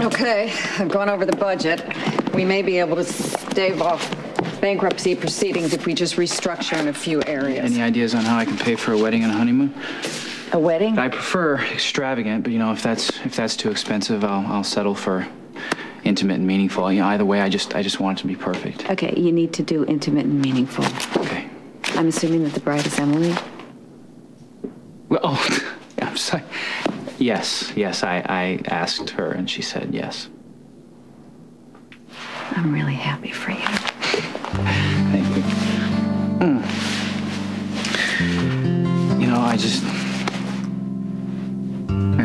Okay, I've gone over the budget. We may be able to stave off bankruptcy proceedings if we just restructure in a few areas. Any ideas on how I can pay for a wedding and a honeymoon? A wedding? I prefer extravagant, but if that's too expensive, I'll settle for intimate and meaningful. Either way, I just want it to be perfect. Okay, you need to do intimate and meaningful. Okay. I'm assuming that the bride is Emily? Well, I'm sorry. Yes, I asked her and she said yes. I'm really happy for you. Thank you.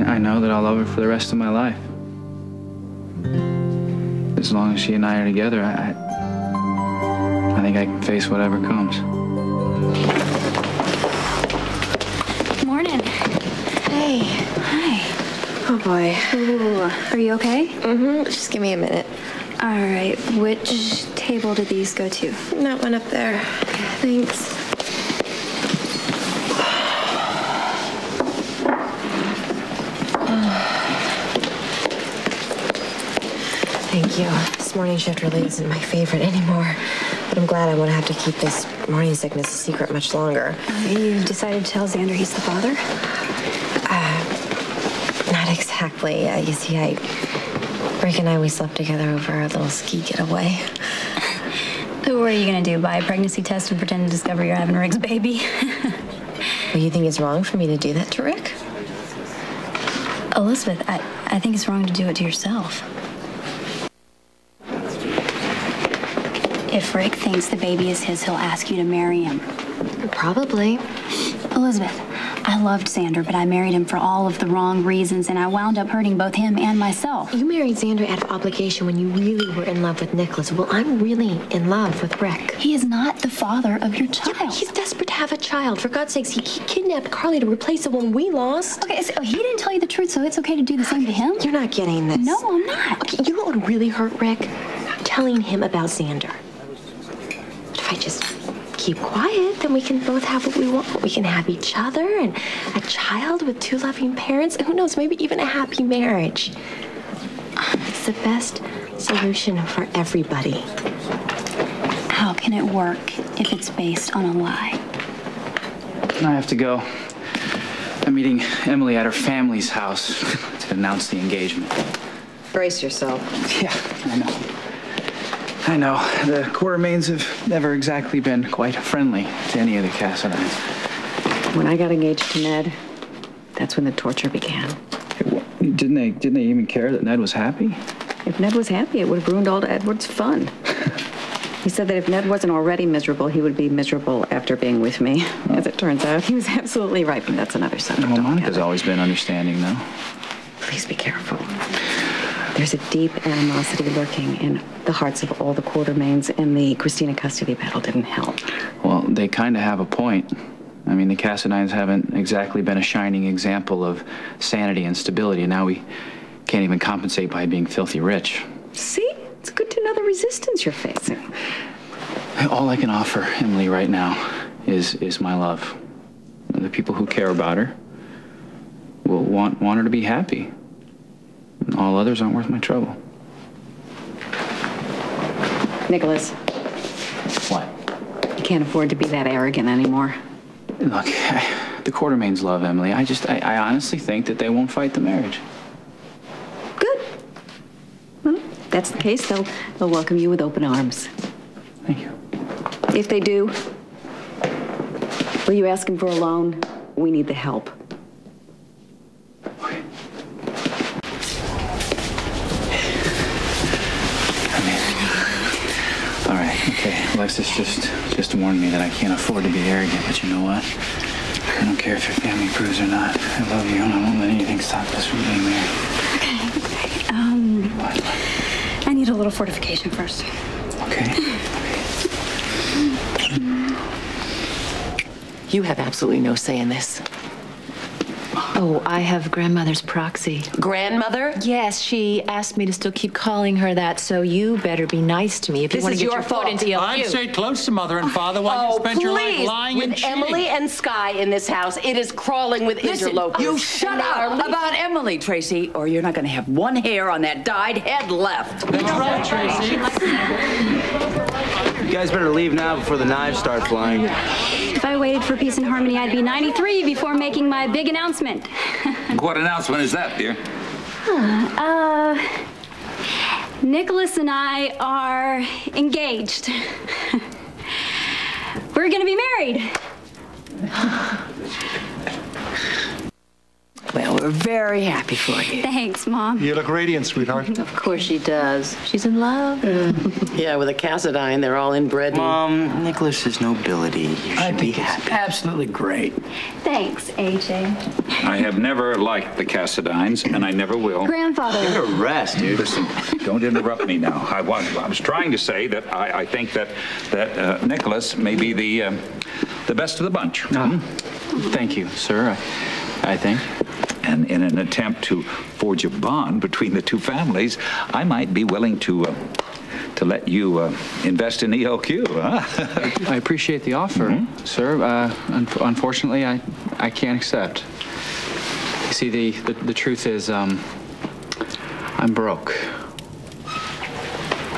I know that I'll love her for the rest of my life. As long as she and I are together, I think I can face whatever comes. Morning. Hey. Hi. Oh, boy. Ooh. Are you okay? Mm-hmm. Just give me a minute. All right. Which table did these go to? That one up there. Thanks. Thank you. This morning shift really isn't my favorite anymore. But I'm glad I won't have to keep this morning sickness a secret much longer. You decided to tell Xander he's the father? Not exactly. You see, Rick and we slept together over our little ski getaway. What are you going to do, buy a pregnancy test and pretend to discover you're having Rick's baby? Well, you think it's wrong for me to do that to Rick? Elizabeth, I think it's wrong to do it to yourself. If Rick thinks the baby is his, he'll ask you to marry him. Probably. Elizabeth, I loved Xander, but I married him for all of the wrong reasons, and I wound up hurting both him and myself. You married Xander out of obligation when you really were in love with Nikolas. Well, I'm really in love with Rick. He is not the father of your child. Yeah, he's desperate to have a child. For God's sakes, he kidnapped Carly to replace the one we lost. Okay, so he didn't tell you the truth, so it's okay to do the same to him? You're not getting this. No, I'm not. Okay, you know what would really hurt Rick? Telling him about Xander. But if I just keep quiet, then we can both have what we want. We can have each other and a child with two loving parents. And who knows, maybe even a happy marriage. It's the best solution for everybody. How can it work if it's based on a lie? I have to go. I'm meeting Emily at her family's house to announce the engagement. Brace yourself. Yeah, I know. The Quartermaines have never exactly been quite friendly to any of the Cassadines. When I got engaged to Ned, that's when the torture began. Didn't they even care that Ned was happy? If Ned was happy, it would have ruined all of Edward's fun. He said that if Ned wasn't already miserable, he would be miserable after being with me. As it turns out, he was absolutely right, but that's another subject. Well, Monica's always been understanding, though. Please be careful. There's a deep animosity lurking in the hearts of all the Quartermaines, and the Christina custody battle didn't help. Well, they kind of have a point. I mean, the Cassadines haven't exactly been a shining example of sanity and stability, and now we can't even compensate by being filthy rich. See? It's good to know the resistance you're facing. All I can offer Emily right now is my love. The people who care about her will want her to be happy. And all others aren't worth my trouble. Nikolas. What? You can't afford to be that arrogant anymore. Look, the Quartermaines love Emily. I honestly think that they won't fight the marriage. Good. Well, if that's the case, they'll welcome you with open arms. Thank you. If they do, will you ask him for a loan? We need the help. Okay. All right, okay. Alexis just warned me that I can't afford to be arrogant, but you know what? I don't care if your family approves or not. I love you, and I won't let anything stop us from being married. Okay. What? I need a little fortification first. Okay. You have absolutely no say in this. Oh, I have grandmother's proxy. Grandmother? Yes, she asked me to still keep calling her that, so you better be nice to me if you want to get your foot into ELQ. I'd stay close to Mother and Father while you spend your life lying and with cheating. Emily and Sky in this house, it is crawling with interlopers. You shut up about Emily, Tracy, or you're not going to have one hair on that dyed head left. That's right, Tracy. You guys better leave now before the knives start flying. If I waited for peace and harmony, I'd be 93 before making my big announcement. What announcement is that, dear? Nikolas and I are engaged. We're gonna be married. Well, we're very happy for you. Thanks, Mom. You look radiant, sweetheart. Of course she does. She's in love. Yeah, with a Cassadine, they're all inbred. Mom, Nikolas is nobility. You should be happy. Absolutely great. Thanks, AJ. I have never liked the Cassadines, and I never will. Grandfather. Give it a rest, dude. Listen, don't interrupt me now. I was trying to say that I think that Nikolas may be the best of the bunch. Thank you, sir, I think. And in an attempt to forge a bond between the two families, I might be willing to let you invest in ELQ. Huh? I appreciate the offer, sir. Unfortunately, I can't accept. You see, the truth is, I'm broke.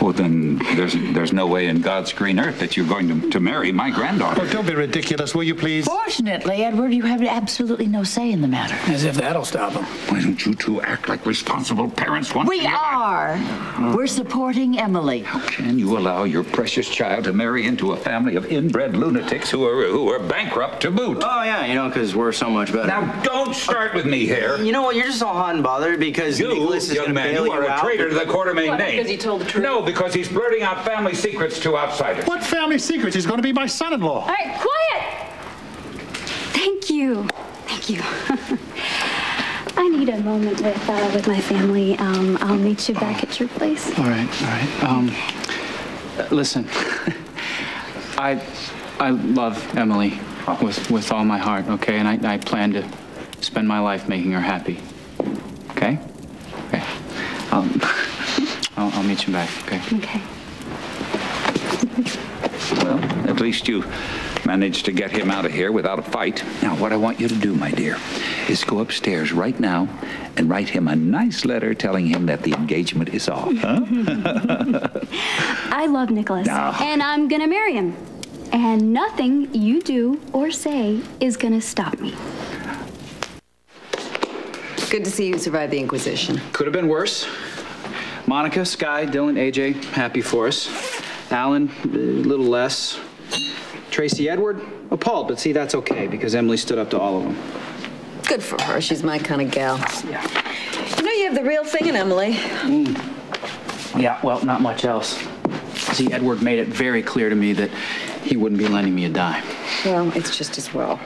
Well, then there's no way in God's green earth that you're going to marry my granddaughter. Oh, don't be ridiculous, will you please? Fortunately, Edward, you have absolutely no say in the matter. As if that'll stop him. Why don't you two act like responsible parents once We in your life? are. We're supporting Emily. How can you allow your precious child to marry into a family of inbred lunatics who are bankrupt to boot? Oh, yeah, because we're so much better. Now, don't start with me here. You know what? You're just all hot and bothered because You, Nikolas is young going to man, bail you are you a out. traitor to the Quartermaine name. Because he told the truth? No, because he's blurting out family secrets to outsiders. What family secrets? He's going to be my son-in-law. All right, quiet! Thank you. Thank you. I need a moment with my family. I'll meet you back at your place. All right. Listen, I love Emily with all my heart, okay? And I plan to spend my life making her happy. Okay? Okay. I'll meet you back, okay? Okay. Well, at least you managed to get him out of here without a fight. Now, what I want you to do, my dear, is go upstairs right now and write him a nice letter telling him that the engagement is off, huh? I love Nikolas, and I'm gonna marry him. And nothing you do or say is gonna stop me. Good to see you survive the Inquisition. Could have been worse. Monica, Sky, Dylan, AJ, happy for us. Alan, a little less. Tracy, Edward, appalled, but see, that's okay because Emily stood up to all of them. Good for her. She's my kind of gal. Yeah. You know you have the real thing in Emily. Yeah, well, not much else. See, Edward made it very clear to me that he wouldn't be lending me a dime. Well, it's just as well.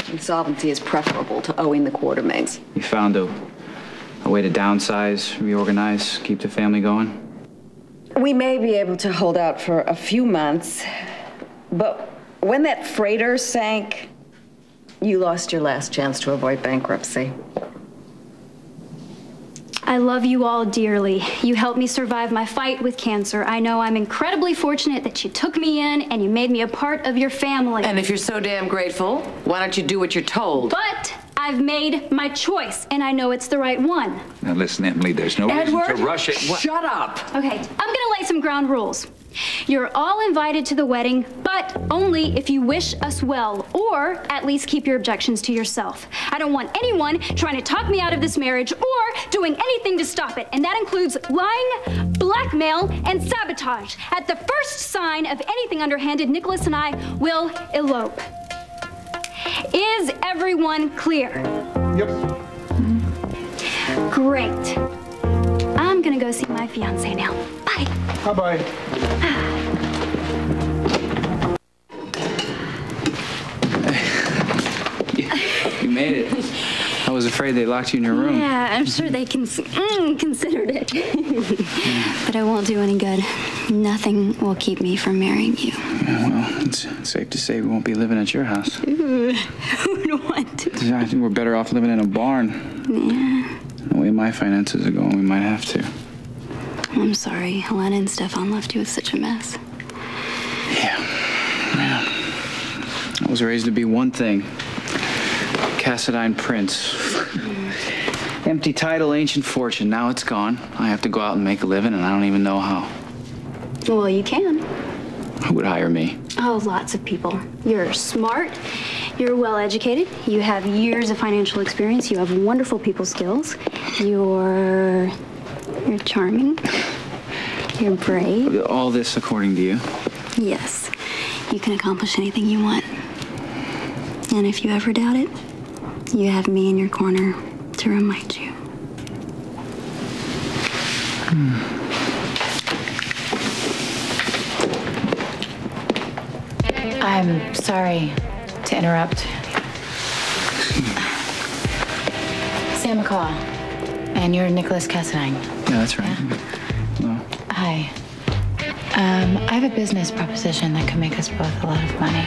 Insolvency is preferable to owing the Quartermaines. You found a way to downsize, reorganize, keep the family going? We may be able to hold out for a few months, but when that freighter sank, you lost your last chance to avoid bankruptcy. I love you all dearly. You helped me survive my fight with cancer. I know I'm incredibly fortunate that you took me in and you made me a part of your family. And if you're so damn grateful, why don't you do what you're told? But I've made my choice, and I know it's the right one. Now, listen, Emily, there's no reason to rush it. Shut up. Okay, I'm gonna lay some ground rules. You're all invited to the wedding, but only if you wish us well, or at least keep your objections to yourself. I don't want anyone trying to talk me out of this marriage or doing anything to stop it, and that includes lying, blackmail, and sabotage. At the first sign of anything underhanded, Nikolas and I will elope. Is everyone clear? Yep. Great. I'm gonna go see my fiance now. Bye. Bye-bye. You made it. I was afraid they locked you in your room. Yeah, I'm sure they considered it. But it won't do any good. Nothing will keep me from marrying you. Yeah, well, it's safe to say we won't be living at your house. Ooh, who would want to? I think we're better off living in a barn. Yeah. The way my finances are going, we might have to. I'm sorry. Helena and Stefan left you with such a mess. Yeah. I was raised to be one thing. Cassadine Prince. Empty title, ancient fortune. Now it's gone. I have to go out and make a living, and I don't even know how. Well, you can. Who would hire me? Oh, lots of people. You're smart. You're well educated. You have years of financial experience. You have wonderful people skills. You're charming. You're brave. All this according to you? Yes. You can accomplish anything you want. And if you ever doubt it, you have me in your corner to remind you. I'm sorry to interrupt. Sam McCall, and you're Nikolas Cassadine. Yeah, that's right. Well. Hi. I have a business proposition that could make us both a lot of money.